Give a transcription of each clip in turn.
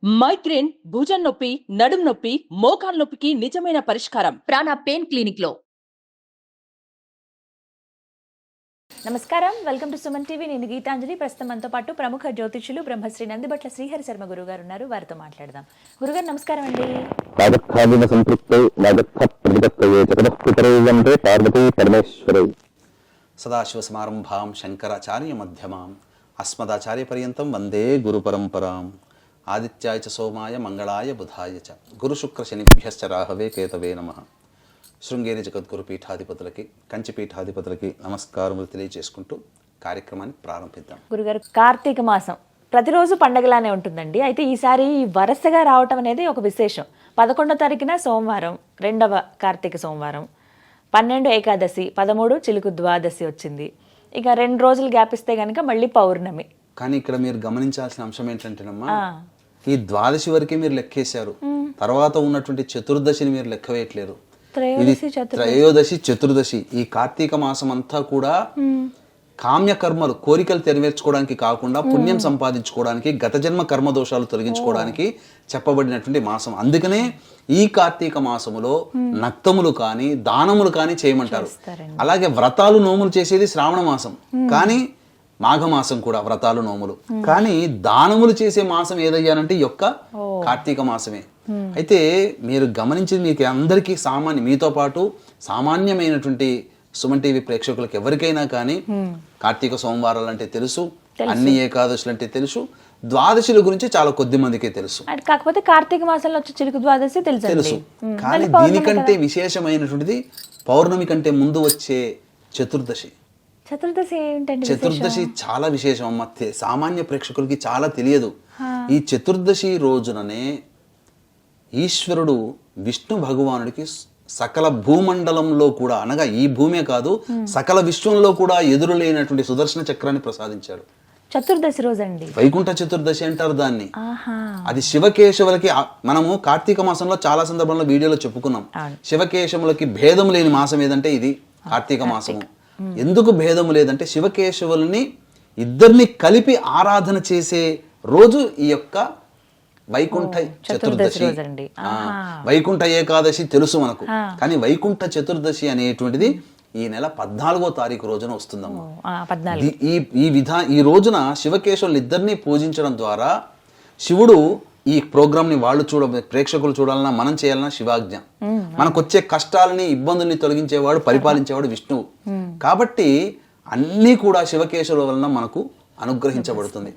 Migraine, భుజం నొప్పి, నడుం నొప్పి, మోకాలు నొప్పికి నిజమైన పరిష్కారం ప్రాణ పెయిన్ క్లినిక్ లో. నమస్కారం, వెల్కమ్ టు సుమన్ టీవీ. నేను గీతాంజలి. ప్రస్తుతం మనతో పాటు ప్రముఖ జ్యోతిష్యులు బ్రహ్మశ్రీ నందిబట్ల శ్రీహరి శర్మ గురుగారు ఉన్నారు. వారితో మాట్లాడదాం. గురుగారు నమస్కారం అండి. రాజస్థాన సంతృప్తై రాజస్థ ప్రతిపత్తయే జగదఃపితరై పార్వతీ పరమేశ్వరై సదాశివసమారంభాం శంకరాచార్య మధ్యమాం అస్మదాచార్య పర్యంతం వందే గురు పరంపరాం. ఆదిత్యాయ చ సోమాయ మంగళాయ బుధాయ చ గురు శుక్ర శనిభ్యశ్చ రాహవే కేతవే నమః. శృంగేరి జగద్గురు పీఠాధిపతులకి, కంచి పీఠాధిపతులకి నమస్కారములు తెలియజేసుకుంటూ కార్యక్రమాన్ని ప్రారంభిద్దాం. గురుగారు, కార్తీక మాసం ప్రతిరోజు పండగలానే ఉంటుందండి. అయితే ఈసారి వరుసగా రావటం అనేది ఒక విశేషం. 11వ తారీఖున సోమవారం, 2వ కార్తీక సోమవారం, 12 ఏకాదశి, 13 చిలుకు ద్వాదశి వచ్చింది. ఇక 2 రోజులు గ్యాప్ ఇస్తే కనుక మళ్ళీ పౌర్ణమి. కానీ ఇక్కడ మీరు గమనించాల్సిన అంశం ఏంటంటేనమ్మా, ఈ ద్వాదశి వరకే మీరు లెక్కేశారు, తర్వాత ఉన్నటువంటి చతుర్దశిని మీరు లెక్క వేయట్లేరు. ఇది త్రయోదశి, చతుర్దశి. ఈ కార్తీక మాసం అంతా కూడా కామ్యకర్మలు, కోరికలు నెరవేర్చుకోవడానికి కాకుండా పుణ్యం సంపాదించుకోవడానికి, గత జన్మ కర్మ దోషాలు తొలగించుకోవడానికి చెప్పబడినటువంటి మాసం. అందుకనే ఈ కార్తీక మాసములో నక్తములు కానీ దానములు కానీ చేయమంటారు. అలాగే వ్రతాలు నోములు చేసేది శ్రావణ మాసం, కానీ మాఘమాసం కూడా వ్రతాలు నోములు. కానీ దానములు చేసే మాసం ఏదయ్యానంటే ఈ యొక్క కార్తీక మాసమే. అయితే మీరు గమనించింది, మీకు అందరికీ మీతో పాటు సామాన్యమైనటువంటి సుమన్ టీవీ ప్రేక్షకులకు ఎవరికైనా కానీ కార్తీక సోమవారాలు అంటే తెలుసు, అన్ని ఏకాదశులు అంటే తెలుసు, ద్వాదశుల గురించి చాలా కొద్ది మందికే తెలుసు. కాకపోతే కార్తీక మాసంలో వచ్చే చిలుకు ద్వాదశి తెలుసు. కానీ దీనికంటే విశేషమైనటువంటిది పౌర్ణమి కంటే ముందు వచ్చే చతుర్దశి. చతుర్దశి చాలా విశేషం అమ్మ. సామాన్య ప్రేక్షకులకి చాలా తెలియదు. ఈ చతుర్దశి రోజుననే ఈశ్వరుడు విష్ణు భగవానుడికి సకల భూమండలంలో కూడా, అనగా ఈ భూమే కాదు సకల విశ్వంలో కూడా ఎదురు లేనటువంటి సుదర్శన చక్రాన్ని ప్రసాదించాడు. చతుర్దశి రోజు అండి, వైకుంఠ చతుర్దశి అంటారు దాన్ని. అది శివకేశవులకి, మనము కార్తీక మాసంలో చాలా సందర్భంలో వీడియోలో చెప్పుకున్నాం, శివకేశవులకి భేదం లేని మాసం ఏదంటే ఇది కార్తీక మాసము. ఎందుకు భేదము లేదంటే శివకేశవులని ఇద్దరిని కలిపి ఆరాధన చేసే రోజు ఈ యొక్క వైకుంఠ చతుర్దశి. వైకుంఠ ఏకాదశి తెలుసు మనకు, కానీ వైకుంఠ చతుర్దశి అనేటువంటిది ఈ నెల 14వ తారీఖు రోజున వస్తుందమ్మా. ఈ రోజున శివకేశవులు ఇద్దరిని పూజించడం ద్వారా శివుడు ఈ ప్రోగ్రామ్ ని ప్రేక్షకులు చూడాలన్నా, మనం చేయాలన్నా శివాజ్ఞ. మనకు వచ్చే కష్టాలని, ఇబ్బందుల్ని తొలగించేవాడు, పరిపాలించేవాడు విష్ణువు. కాబట్టి అన్నీ కూడా శివకేశవుల వలన మనకు అనుగ్రహించబడుతుంది.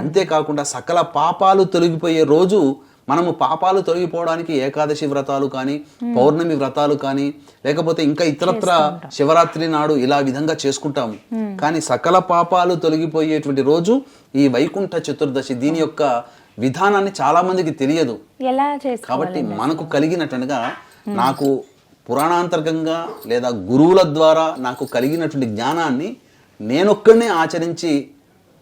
అంతేకాకుండా సకల పాపాలు తొలగిపోయే రోజు. మనము పాపాలు తొలగిపోవడానికి ఏకాదశి వ్రతాలు కానీ, పౌర్ణమి వ్రతాలు కానీ, లేకపోతే ఇంకా ఇతరత్ర శివరాత్రి నాడు ఇలా విధంగా చేసుకుంటాము. కానీ సకల పాపాలు తొలగిపోయేటువంటి రోజు ఈ వైకుంఠ చతుర్దశి. దీని యొక్క విధానాన్ని చాలా మందికి తెలియదు. కాబట్టి మనకు కలిగినట్టుగా, నాకు పురాణాంతర్గంగా లేదా గురువుల ద్వారా నాకు కలిగినటువంటి జ్ఞానాన్ని నేనొక్కడనే ఆచరించి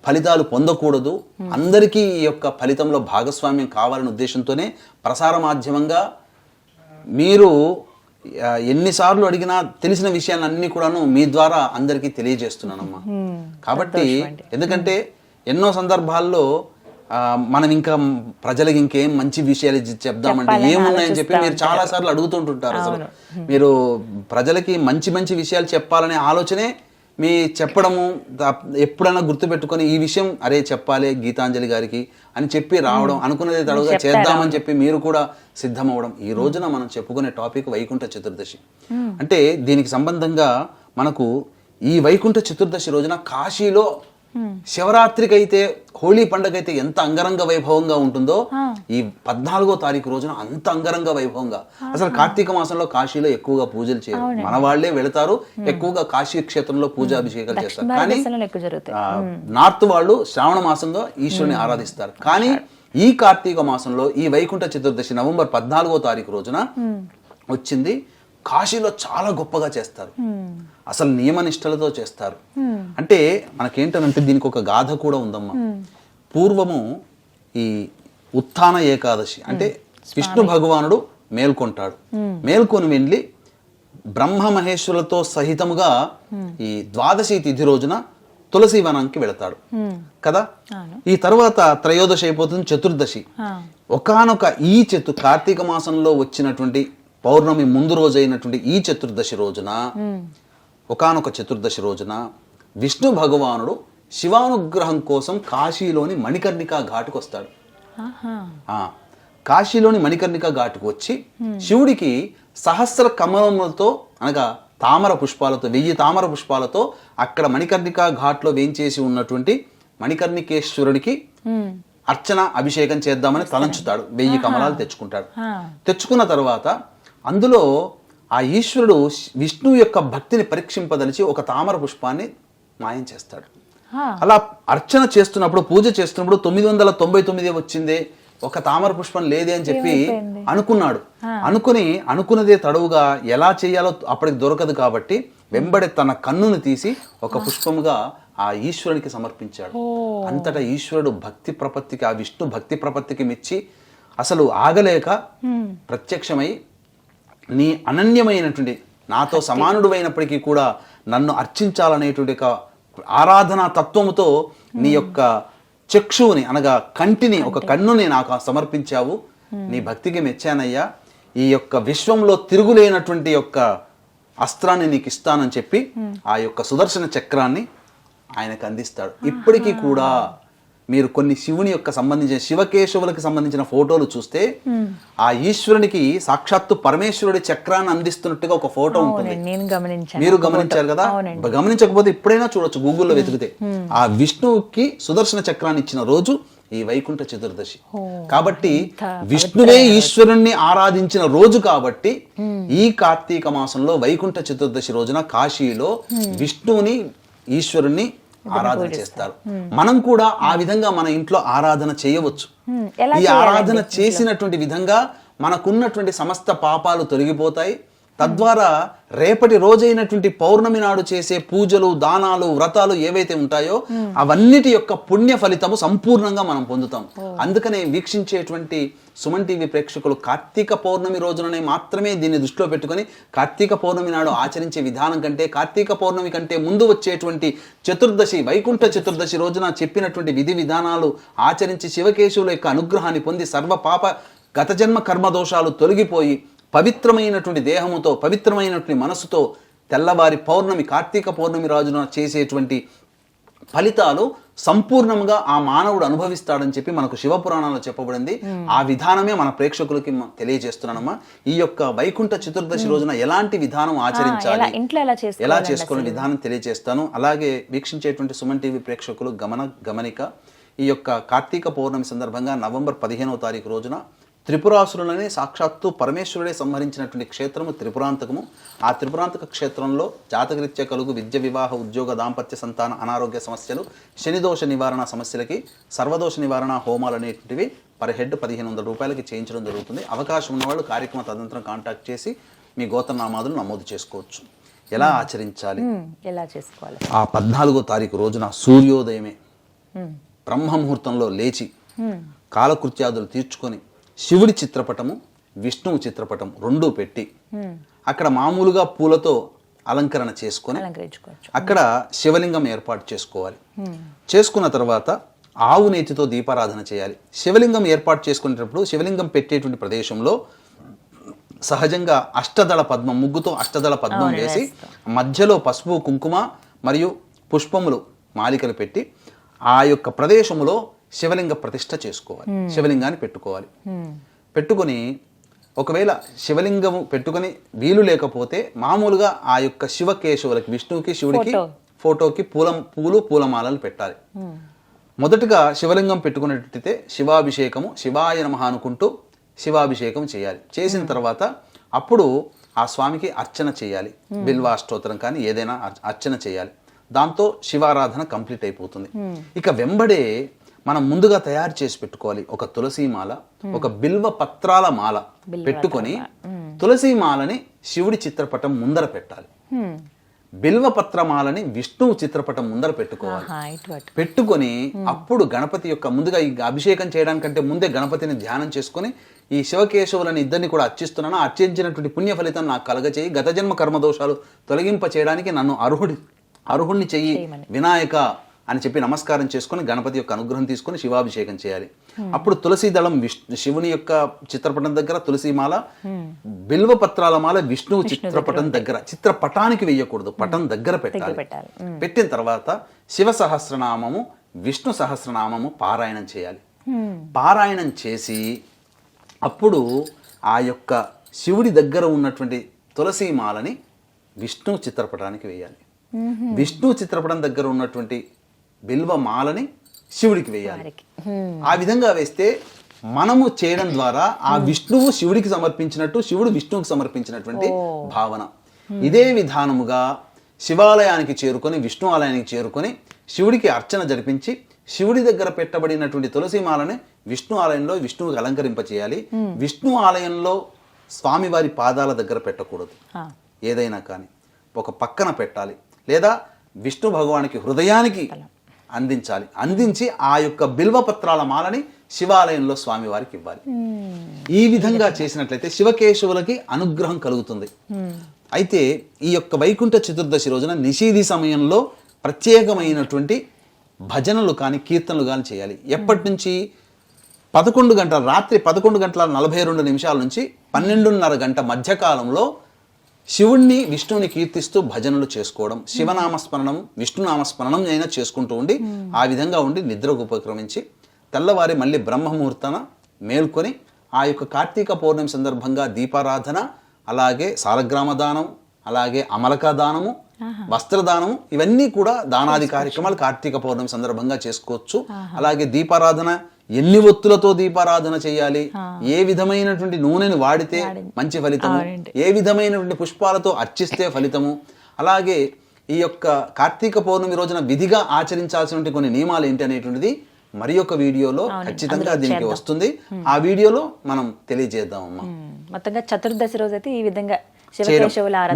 ఫలితాలు పొందకూడదు, అందరికీ ఈ యొక్క ఫలితంలో భాగస్వామ్యం కావాలనే ఉద్దేశంతోనే ప్రసార మాధ్యమంగా మీరు ఎన్నిసార్లు అడిగినా తెలిసిన విషయాలన్నీ కూడాను మీ ద్వారా అందరికీ తెలియజేస్తున్నానమ్మా. కాబట్టి ఎందుకంటే ఎన్నో సందర్భాల్లో మనం ఇంకా ప్రజలకు ఇంకేం మంచి విషయాలు చెప్దామంటే ఏమున్నాయని చెప్పి మీరు చాలా సార్లు అడుగుతుంటుంటారు. అసలు మీరు ప్రజలకి మంచి మంచి విషయాలు చెప్పాలనే ఆలోచనే మీ చెప్పడము. ఎప్పుడైనా గుర్తుపెట్టుకొని ఈ విషయం అరే చెప్పాలి గీతాంజలి గారికి అని చెప్పి రావడం, అనుకున్నది తడుగా చేద్దామని చెప్పి మీరు కూడా సిద్ధమవడం. ఈ రోజున మనం చెప్పుకునే టాపిక్ వైకుంఠ చతుర్దశి. అంటే దీనికి సంబంధంగా మనకు ఈ వైకుంఠ చతుర్దశి రోజున కాశీలో శివరాత్రికి అయితే, హోళీ పండుగ అయితే ఎంత అంగరంగ వైభవంగా ఉంటుందో ఈ 14వ తారీఖు రోజున అంత అంగరంగ వైభవంగా. అసలు కార్తీక మాసంలో కాశీలో ఎక్కువగా పూజలు చేయరు, మన వాళ్లే వెళతారు, ఎక్కువగా కాశీ క్షేత్రంలో పూజాభిషేకాలు చేస్తారు. కానీ నార్త్ వాళ్ళు శ్రావణ మాసంలో ఈశ్వరుని ఆరాధిస్తారు. కానీ ఈ కార్తీక మాసంలో ఈ వైకుంఠ చతుర్దశి నవంబర్ 14వ తారీఖు రోజున వచ్చింది. కాశీలో చాలా గొప్పగా చేస్తారు, అసలు నియమనిష్టలతో చేస్తారు. అంటే మనకేంటనంటే దీనికి ఒక గాథ కూడా ఉందమ్మా. పూర్వము ఈ ఉత్థాన ఏకాదశి అంటే విష్ణు భగవానుడు మేల్కొంటాడు. మేల్కొని వెళ్ళి బ్రహ్మ మహేశ్వరులతో సహితముగా ఈ ద్వాదశి తిథి రోజున తులసి వనానికి వెళతాడు కదా. ఈ తర్వాత త్రయోదశి అయిపోతుంది, చతుర్దశి. ఒకానొక ఈ కార్తీక మాసంలో వచ్చినటువంటి పౌర్ణమి ముందు రోజు అయినటువంటి ఈ చతుర్దశి రోజున ఒకానొక చతుర్దశి రోజున విష్ణు భగవానుడు శివానుగ్రహం కోసం కాశీలోని మణికర్ణికా ఘాటుకు వస్తాడు. కాశీలోని మణికర్ణికా ఘాటుకు వచ్చి శివుడికి సహస్ర కమలములతో అనగా తామర పుష్పాలతో 1000 తామర పుష్పాలతో అక్కడ మణికర్ణికా ఘాట్లో వేయించేసి ఉన్నటువంటి మణికర్ణికేశ్వరుడికి అర్చన అభిషేకం చేద్దామని తలంచుతాడు. 1000 కమలాలు తెచ్చుకుంటాడు. తెచ్చుకున్న తర్వాత అందులో ఆ ఈశ్వరుడు విష్ణువు యొక్క భక్తిని పరీక్షింపదలిచి ఒక తామర పుష్పాన్ని మాయం చేస్తాడు. అలా అర్చన చేస్తున్నప్పుడు పూజ చేస్తున్నప్పుడు 999 వచ్చిందే, ఒక తామర పుష్పం లేదే అని చెప్పి అనుకున్నాడు. అనుకున్నదే తడవుగా ఎలా చేయాలో అప్పటికి దొరకదు కాబట్టి వెంబడి తన కన్నును తీసి ఒక పుష్పముగా ఆ ఈశ్వరునికి సమర్పించాడు. అంతటా ఈశ్వరుడు భక్తి ప్రపత్తికి, ఆ విష్ణు భక్తి ప్రపత్తికి మెచ్చి అసలు ఆగలేక ప్రత్యక్షమై నీ అనన్యమైనటువంటి నాతో సమానుడు అయినప్పటికీ కూడా నన్ను అర్చించాలనేటువంటి ఒక ఆరాధనా తత్వముతో నీ యొక్క చక్షువుని అనగా కంటిని, ఒక కన్నుని నాకు సమర్పించావు. నీ భక్తికి మెచ్చానయ్యా, ఈ యొక్క విశ్వంలో తిరుగులేనటువంటి యొక్క అస్త్రాన్ని నీకు ఇస్తానని చెప్పి ఆ యొక్క సుదర్శన చక్రాన్ని ఆయనకు అందిస్తాడు. ఇప్పటికీ కూడా మీరు కొన్ని శివుని యొక్క సంబంధించిన శివకేశవులకు సంబంధించిన ఫోటోలు చూస్తే ఆ ఈశ్వరునికి సాక్షాత్తు పరమేశ్వరుడి చక్రాన్ని అందిస్తున్నట్టుగా ఒక ఫోటో ఉంటుంది. మీరు గమనించారు కదా? గమనించకపోతే ఇప్పుడైనా చూడొచ్చు గూగుల్లో వెతికితే. ఆ విష్ణువుకి సుదర్శన చక్రాన్ని ఇచ్చిన రోజు ఈ వైకుంఠ చతుర్దశి కాబట్టి విష్ణువే ఈశ్వరుణ్ణి ఆరాధించిన రోజు కాబట్టి ఈ కార్తీక మాసంలో వైకుంఠ చతుర్దశి రోజున కాశీలో విష్ణువుని ఈశ్వరుణ్ణి ఆరాధన చేస్తారు. మనం కూడా ఆ విధంగా మన ఇంట్లో ఆరాధన చేయవచ్చు. ఈ ఆరాధన చేసినటువంటి విధంగా మనకున్నటువంటి సమస్త పాపాలు తొలగిపోతాయి. తద్వారా రేపటి రోజైనటువంటి పౌర్ణమి నాడు చేసే పూజలు, దానాలు, వ్రతాలు ఏవైతే ఉంటాయో అవన్నిటి యొక్క పుణ్య ఫలితము సంపూర్ణంగా మనం పొందుతాం. అందుకనే వీక్షించేటువంటి సుమన్ టీవీ ప్రేక్షకులు కార్తీక పౌర్ణమి రోజుననే మాత్రమే దీన్ని దృష్టిలో పెట్టుకొని కార్తీక పౌర్ణమి నాడు ఆచరించే విధానం కంటే కార్తీక పౌర్ణమి కంటే ముందు వచ్చేటువంటి చతుర్దశి, వైకుంఠ చతుర్దశి రోజున చెప్పినటువంటి విధి విధానాలు ఆచరించి శివకేశవుల యొక్క అనుగ్రహాన్ని పొంది సర్వ పాప గత జన్మ కర్మదోషాలు తొలగిపోయి పవిత్రమైనటువంటి దేహముతో, పవిత్రమైనటువంటి మనసుతో తెల్లవారి పౌర్ణమి, కార్తీక పౌర్ణమి రోజున చేసేటువంటి ఫలితాలు సంపూర్ణంగా ఆ మానవుడు అనుభవిస్తాడని చెప్పి మనకు శివపురాణాల్లో చెప్పబడింది. ఆ విధానమే మన ప్రేక్షకులకి తెలియజేస్తున్నానమ్మా. ఈ యొక్క వైకుంఠ చతుర్దశి రోజున ఎలాంటి విధానం ఆచరించాలి, ఎలా చేసుకునే విధానం తెలియజేస్తాను. అలాగే వీక్షించేటువంటి సుమన్ టీవీ ప్రేక్షకులు గమనిక, ఈ యొక్క కార్తీక పౌర్ణమి సందర్భంగా నవంబర్ 15వ తారీఖు రోజున త్రిపురాసురులని సాక్షాత్తు పరమేశ్వరుడే సంహరించినటువంటి క్షేత్రము త్రిపురాంతకము. ఆ త్రిపురాంతక క్షేత్రంలో జాతకరీత్యా కలుగు విద్య, వివాహ, ఉద్యోగ, దాంపత్య, సంతాన, అనారోగ్య సమస్యలు, శనిదోష నివారణ సమస్యలకి సర్వదోష నివారణ హోమాలు అనేటువంటివి పర్ హెడ్ 1500 రూపాయలకి చేయించడం జరుగుతుంది. అవకాశం ఉన్నవాళ్ళు కార్యక్రమ తదనంతరం కాంటాక్ట్ చేసి మీ గోత్రనామాదులు నమోదు చేసుకోవచ్చు. ఎలా ఆచరించాలి, ఎలా చేసుకోవాలి? ఆ 14వ తారీఖు రోజున సూర్యోదయమే బ్రహ్మముహూర్తంలో లేచి కాలకృత్యాదులు తీర్చుకొని శివుడి చిత్రపటము, విష్ణువు చిత్రపటం రెండూ పెట్టి అక్కడ మామూలుగా పూలతో అలంకరణ చేసుకొని అక్కడ శివలింగం ఏర్పాటు చేసుకోవాలి. చేసుకున్న తర్వాత ఆవు నేతితో దీపారాధన చేయాలి. శివలింగం ఏర్పాటు చేసుకునేటప్పుడు శివలింగం పెట్టేటువంటి ప్రదేశంలో సహజంగా అష్టదళ పద్మం, ముగ్గుతో అష్టదళ పద్మం వేసి మధ్యలో పసుపు, కుంకుమ మరియు పుష్పములు మాలికలు పెట్టి ఆ యొక్క ప్రదేశంలో శివలింగ ప్రతిష్ఠ చేసుకోవాలి. శివలింగాన్ని పెట్టుకోవాలి. పెట్టుకొని ఒకవేళ శివలింగము పెట్టుకొని వీలు లేకపోతే మామూలుగా ఆ యొక్క శివకేశవులకి, విష్ణువుకి, శివుడికి ఫోటోకి పూలు, పూలమాలలు పెట్టాలి. మొదటగా శివలింగం పెట్టుకునేటట్టయితే శివాభిషేకము, శివాయ నమః అనుకుంటూ శివాభిషేకం చేయాలి. చేసిన తర్వాత అప్పుడు ఆ స్వామికి అర్చన చేయాలి. బిల్వాష్టోత్తరం కానీ ఏదైనా అర్చన చేయాలి. దాంతో శివారాధన కంప్లీట్ అయిపోతుంది. ఇక వెంబడే మనం ముందుగా తయారు చేసి పెట్టుకోవాలి ఒక తులసి మాల, ఒక బిల్వ పత్రాల మాల పెట్టుకొని తులసి మాలని శివుడి చిత్రపటం ముందర పెట్టాలి. బిల్వ పత్రమాలని విష్ణువు చిత్రపటం ముందర పెట్టుకోవాలి. పెట్టుకొని అప్పుడు గణపతి యొక్క ముందుగా ఈ అభిషేకం చేయడానికంటే ముందే గణపతిని ధ్యానం చేసుకొని ఈ శివకేశవులని ఇద్దరిని కూడా అర్చిస్తున్నాను, అర్చించినటువంటి పుణ్య ఫలితం నాకు కలగచేయి, గత జన్మ కర్మదోషాలు తొలగింప చేయడానికి నన్ను అర్హుణ్ణి చెయ్యి వినాయక అని చెప్పి నమస్కారం చేసుకొని గణపతి యొక్క అనుగ్రహం తీసుకొని శివాభిషేకం చేయాలి. అప్పుడు తులసి దళం శివుని యొక్క చిత్రపటం దగ్గర తులసిమాల, బిల్వ పత్రాల మాల విష్ణువు చిత్రపటం దగ్గర, చిత్రపటానికి వేయకూడదు, పటం దగ్గర పెట్టాలి. పెట్టిన తర్వాత శివ సహస్రనామము, విష్ణు సహస్రనామము పారాయణం చేయాలి. పారాయణం చేసి అప్పుడు ఆ యొక్క శివుడి దగ్గర ఉన్నటువంటి తులసి మాలని విష్ణు చిత్రపటానికి వేయాలి. విష్ణు చిత్రపటం దగ్గర ఉన్నటువంటి బిల్వ మాలని శివుడికి వేయాలి. ఆ విధంగా వేస్తే మనము చేయడం ద్వారా ఆ విష్ణువు శివుడికి సమర్పించినట్టు, శివుడు విష్ణువుకి సమర్పించినటువంటి భావన. ఇదే విధానముగా శివాలయానికి చేరుకొని, విష్ణు ఆలయానికి చేరుకొని శివుడికి అర్చన జరిపించి శివుడి దగ్గర పెట్టబడినటువంటి తులసిమాలని విష్ణు ఆలయంలో విష్ణువుకి అలంకరింపచేయాలి. విష్ణు ఆలయంలో స్వామివారి పాదాల దగ్గర పెట్టకూడదు, ఏదైనా కానీ ఒక పక్కన పెట్టాలి, లేదా విష్ణు భగవానికి హృదయానికి అందించాలి. అందించి ఆ యొక్క బిల్వపత్రాల మాలని శివాలయంలో స్వామివారికి ఇవ్వాలి. ఈ విధంగా చేసినట్లయితే శివకేశవులకి అనుగ్రహం కలుగుతుంది. అయితే ఈ యొక్క వైకుంఠ చతుర్దశి రోజున నిషీధి సమయంలో ప్రత్యేకమైనటువంటి భజనలు కానీ కీర్తనలు కానీ చేయాలి. ఎప్పటి నుంచి? 11 గంటల రాత్రి 11:42 నుంచి 12:30 గంట మధ్యకాలంలో శివుణ్ణి విష్ణువుని కీర్తిస్తూ భజనలు చేసుకోవడం, శివనామస్మరణం విష్ణునామస్మరణం అయినా చేసుకుంటూ ఉండి ఆ విధంగా ఉండి నిద్రకు ఉపక్రమించి తెల్లవారి మళ్ళీ బ్రహ్మముహూర్తన మేల్కొని ఆ యొక్క కార్తీక పౌర్ణమి సందర్భంగా దీపారాధన, అలాగే సాలగ్రామ దానం, అలాగే అమలకా దానము, వస్త్రదానము, ఇవన్నీ కూడా దానాది కార్యక్రమాలు కార్తీక పౌర్ణమి సందర్భంగా చేసుకోవచ్చు. అలాగే దీపారాధన ఎన్ని ఒత్తులతో దీపారాధన చేయాలి, ఏ విధమైనటువంటి నూనెని వాడితే మంచి ఫలితము, ఏ విధమైనటువంటి పుష్పాలతో అర్చిస్తే ఫలితము, అలాగే ఈ యొక్క కార్తీక పౌర్ణమి రోజున విధిగా ఆచరించాల్సినటువంటి కొన్ని నియమాలు ఏంటి అనేటువంటిది మరి యొక్క వీడియోలో ఖచ్చితంగా దీనికి వస్తుంది. ఆ వీడియోలో మనం తెలియజేద్దామమ్మా. మొత్తంగా చతుర్దశి రోజు అయితే ఈ విధంగా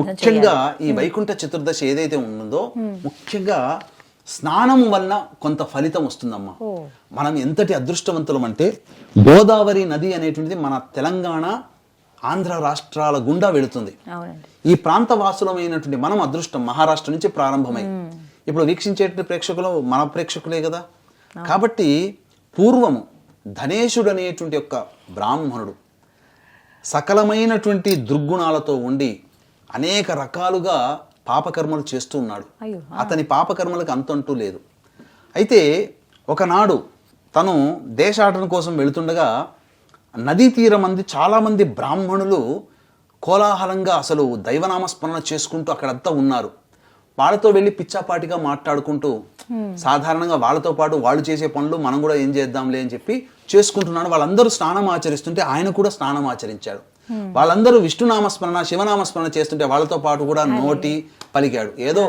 ముఖ్యంగా ఈ వైకుంఠ చతుర్దశి ఏదైతే ఉందో ముఖ్యంగా స్నానం వల్ల కొంత ఫలితం వస్తుందమ్మా. మనం ఎంతటి అదృష్టవంతులం అంటే గోదావరి నది అనేటువంటిది మన తెలంగాణ ఆంధ్ర రాష్ట్రాల గుండా వెళుతుంది. ఈ ప్రాంత వాసులమైనటువంటి మనం అదృష్టం మహారాష్ట్ర నుంచి ప్రారంభమై ఇప్పుడు వీక్షించేటువంటి ప్రేక్షకులు మన ప్రేక్షకులే కదా. కాబట్టి పూర్వము ధనేశుడు అనేటువంటి యొక్క బ్రాహ్మణుడు సకలమైనటువంటి దుర్గుణాలతో ఉండి అనేక రకాలుగా పాపకర్మలు చేస్తూ ఉన్నాడు. అతని పాపకర్మలకు అంతంటూ లేదు. అయితే ఒకనాడు తను దేశాటన కోసం వెళుతుండగా నదీ తీరం మంది చాలామంది బ్రాహ్మణులు కోలాహలంగా అసలు దైవనామస్మరణ చేసుకుంటూ అక్కడంతా ఉన్నారు. వాళ్ళతో వెళ్ళి పిచ్చాపాటిగా మాట్లాడుకుంటూ సాధారణంగా వాళ్ళతో పాటు వాళ్ళు చేసే పనులు మనం కూడా ఏం చేద్దాంలే అని చెప్పి చేసుకుంటున్నాడు. వాళ్ళందరూ స్నానం ఆచరిస్తుంటే ఆయన కూడా స్నానం ఆచరించాడు. వాళ్ళందరూ విష్ణునామస్మరణ శివనామస్మరణ చేస్తుంటే వాళ్ళతో పాటు కూడా నోటి పలికాడు ఏదో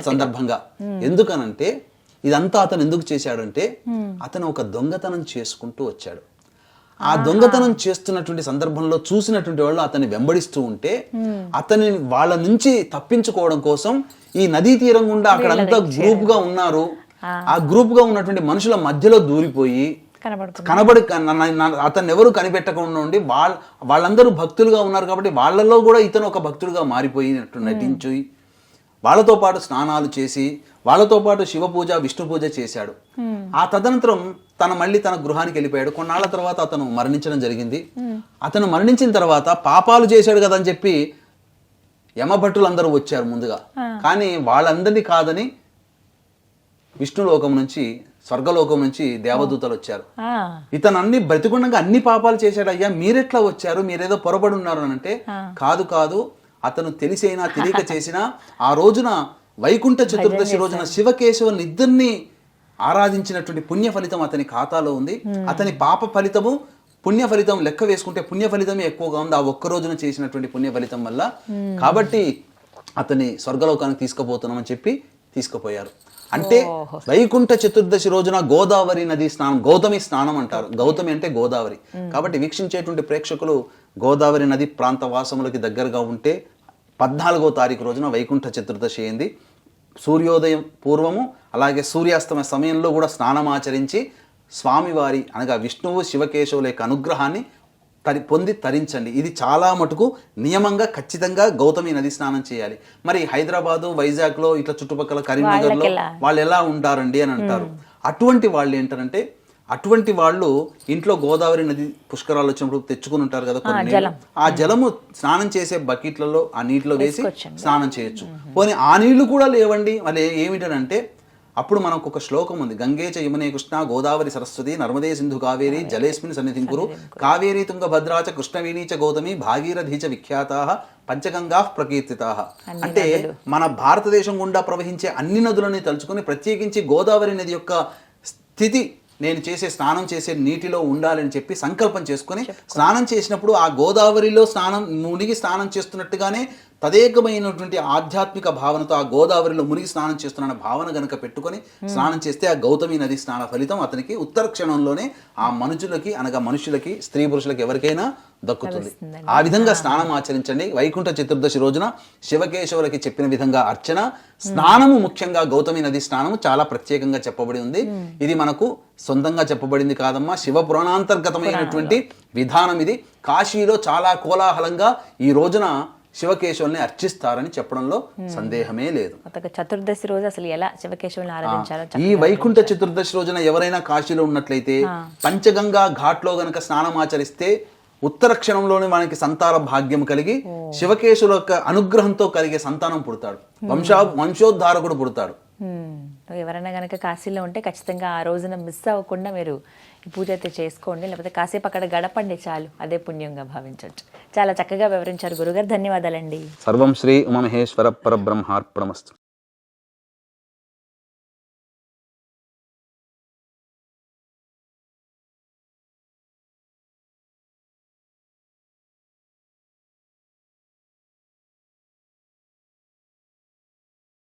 సందర్భంగా. ఎందుకనంటే ఇదంతా అతను ఎందుకు చేశాడంటే అతను ఒక దొంగతనం చేసుకుంటూ వచ్చాడు. ఆ దొంగతనం చేస్తున్నటువంటి సందర్భంలో చూసినటువంటి వాళ్ళు అతన్ని వెంబడిస్తూ ఉంటే అతని వాళ్ళ నుంచి తప్పించుకోవడం కోసం ఈ నదీ తీరం గుండా అక్కడంతా గ్రూప్ గా ఉన్నారు. ఆ గ్రూప్ గా ఉన్నటువంటి మనుషుల మధ్యలో దూరిపోయి అతన్ని ఎవరు కనిపెట్టకుండా ఉండి వాళ్ళందరూ భక్తులుగా ఉన్నారు కాబట్టి వాళ్ళలో కూడా ఇతను ఒక భక్తుడుగా మారిపోయినట్టు నటించి వాళ్ళతో పాటు స్నానాలు చేసి వాళ్ళతో పాటు శివ పూజ విష్ణు పూజ చేశాడు. ఆ తదనంతరం మళ్ళీ తన గృహానికి వెళ్ళిపోయాడు. కొన్నాళ్ల తర్వాత అతను మరణించడం జరిగింది. అతను మరణించిన తర్వాత పాపాలు చేశాడు కదా అని చెప్పి యమభట్టులందరూ వచ్చారు ముందుగా. కానీ వాళ్ళందరినీ కాదని విష్ణులోకం నుంచి స్వర్గలోకం నుంచి దేవదూతలు వచ్చారు. ఇతను అన్ని బ్రతికుండగా అన్ని పాపాలు చేశాడు. అయ్యా మీరెట్లా వచ్చారు, మీరేదో పొరపడి ఉన్నారు అని అంటే కాదు అతను తెలిసైనా తెలియక చేసినా ఆ రోజున వైకుంఠ చతుర్దశి రోజున శివకేశవుని ఇద్దరిని ఆరాధించినటువంటి పుణ్య ఫలితం అతని ఖాతాలో ఉంది. అతని పాప ఫలితము పుణ్య ఫలితం లెక్క వేసుకుంటే పుణ్య ఫలితమే ఎక్కువగా ఉంది ఆ ఒక్క రోజున చేసినటువంటి పుణ్య ఫలితం వల్ల. కాబట్టి అతని స్వర్గలోకానికి తీసుకుపోతున్నామని చెప్పి తీసుకుపోయారు. అంటే వైకుంఠ చతుర్దశి రోజున గోదావరి నది స్నానం, గౌతమి స్నానం అంటారు. గౌతమి అంటే గోదావరి. కాబట్టి వీక్షించేటువంటి ప్రేక్షకులు గోదావరి నది ప్రాంత వాసములకి దగ్గరగా ఉంటే 14వ తారీఖు రోజున వైకుంఠ చతుర్దశి అయింది. సూర్యోదయం పూర్వము అలాగే సూర్యాస్తమయ సమయంలో కూడా స్నానం ఆచరించి స్వామివారి అనగా విష్ణువు శివకేశవుల యొక్క అనుగ్రహాన్ని పొంది తరించండి. ఇది చాలా మటుకు నియమంగా ఖచ్చితంగా గౌతమి నది స్నానం చేయాలి. మరి హైదరాబాదు, వైజాగ్లో ఇట్లా చుట్టుపక్కల కరీంనగర్లో వాళ్ళు ఎలా ఉంటారండి అని అంటారు. అటువంటి వాళ్ళు ఏంటంటే అటువంటి వాళ్ళు ఇంట్లో గోదావరి నది పుష్కరాలు వచ్చినప్పుడు తెచ్చుకుని ఉంటారు కదా కొన్ని, ఆ జలము స్నానం చేసే బకెట్లలో ఆ నీటిలో వేసి స్నానం చేయొచ్చు. పోనీ ఆ నీళ్లు కూడా లేవండి, మళ్ళీ ఏమిటనంటే అప్పుడు మనకు ఒక శ్లోకం ఉంది, గంగే చ యమునే కృష్ణ గోదావరి సరస్వతి నర్మదే సింధు కావేరి జలేస్మిన్ సన్నిధిం కురు కావేరీ తుంగ భద్రా చ కృష్ణవేణీ చ గౌతమి భాగీరథీ చ విఖ్యాతాః పంచగంగా ప్రకీర్తితాః. అంటే మన భారతదేశం గుండా ప్రవహించే అన్ని నదులని తలుచుకొని ప్రత్యేకించి గోదావరి నది యొక్క స్థితి నేను స్నానం చేసే నీటిలో ఉండాలని చెప్పి సంకల్పం చేసుకొని స్నానం చేసినప్పుడు ఆ గోదావరిలో మునిగి స్నానం చేస్తున్నట్టుగానే తదేకమైనటువంటి ఆధ్యాత్మిక భావనతో ఆ గోదావరిలో మునిగి స్నానం చేస్తున్న భావన గనుక పెట్టుకొని స్నానం చేస్తే ఆ గౌతమి నది స్నాన ఫలితం అతనికి ఉత్తర క్షణంలోనే ఆ మనుషులకి స్త్రీ పురుషులకి ఎవరికైనా దక్కుతుంది. ఆ విధంగా స్నానం ఆచరించండి. వైకుంఠ చతుర్దశి రోజున శివకేశవులకి చెప్పిన విధంగా అర్చన, స్నానము ముఖ్యంగా గౌతమి నది స్నానము చాలా ప్రత్యేకంగా చెప్పబడి ఉంది. ఇది మనకు సొంతంగా చెప్పబడింది కాదమ్మా, శివ పురాణాంతర్గతమైనటువంటి విధానం ఇది. కాశీలో చాలా కోలాహలంగా ఈ రోజున శివకేశవుల్ని అర్చిస్తారని చెప్పడంలో సందేహమే లేదు. చతుర్దశి రోజు అసలు ఎలా శివకేశవుల్ని ఆరాధించాలో ఈ వైకుంఠ చతుర్దశి రోజున ఎవరైనా కాశీలో ఉన్నట్లయితే పంచగంగా ఘాట్లో గనక స్నానం ఆచరిస్తే ఉత్తర క్షణంలోనే మనకి సంతాన భాగ్యం కలిగి శివకేశవుల యొక్క అనుగ్రహంతో కలిగే సంతానం పుడతాడు, వంశోద్ధారకుడు పుడతాడు. ఎవరైనా కనుక కాశీలో ఉంటే ఖచ్చితంగా ఆ రోజున మిస్ అవ్వకుండా మీరు ఈ పూజ అయితే చేసుకోండి, లేకపోతే కాసేపు అక్కడ గడపండి చాలు, అదే పుణ్యంగా భావించవచ్చు. చాలా చక్కగా వివరించారు గురుగారు, ధన్యవాదాలండి. సర్వం శ్రీ ఉమామహేశ్వర పరబ్రహ్మార్పణమస్తు.